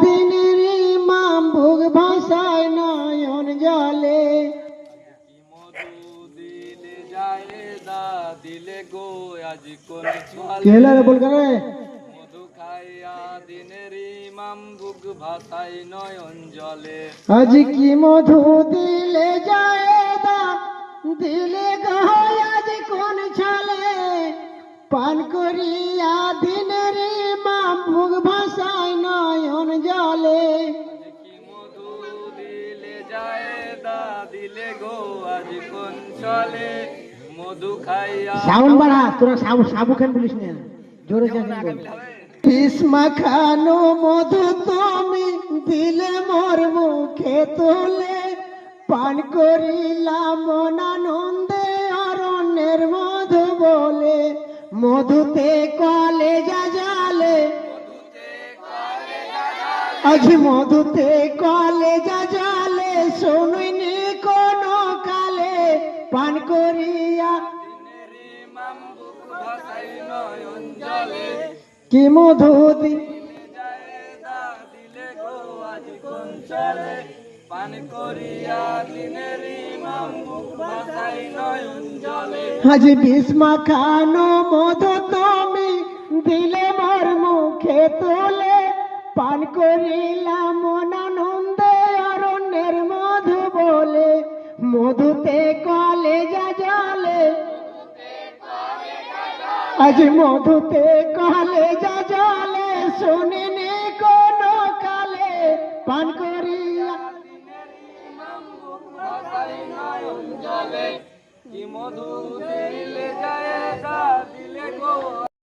দিনের ইমাম ভোগ ভাষায় নয়ন জলে দিলে গো আজ কোন কেলারে বল করে মধু খাইয়া দিনের ইমাম বুক ভাষায় নয়ন জলে আজ কি মধু দিলে যায় দা দিলে গায় আজ কোন ছলে পান করিয়া দিনের ইমাম ভোগ ভাষায় নয়ন জলে কি মধু দিলে যায় দা দিলে গো আজ কোন চলে মধু খাইয়া সাউন্ড বাড়া তোরা সাবু খান বলিস না জোরে ভীষ্মা খানো মধু তুমি দিলে মোর মুখে তোলে পান করিলাম মনানন্দে অরণ্যের মধু বলে মধুতে কলে জালে আজ মধুতে কলে জালে শুনুইনি কোন কালে পান করিয়া ইমাম বুক ভাষায় নয়ন জলে কি মধু দিলে গো আজ কোন চলে পান করিয়া দিনের ইমাম বুক ভাষায় নয়ন জলে আজ ভীষ্মা খানো মধু তুমি দিলে মোর মুখে তোলে পান করিলাম মনানন্দে অরণ্যের মধু বলে মধুতে কলে জালে আজ মধুতে কলে জালে শুনিনি কোন কালে পান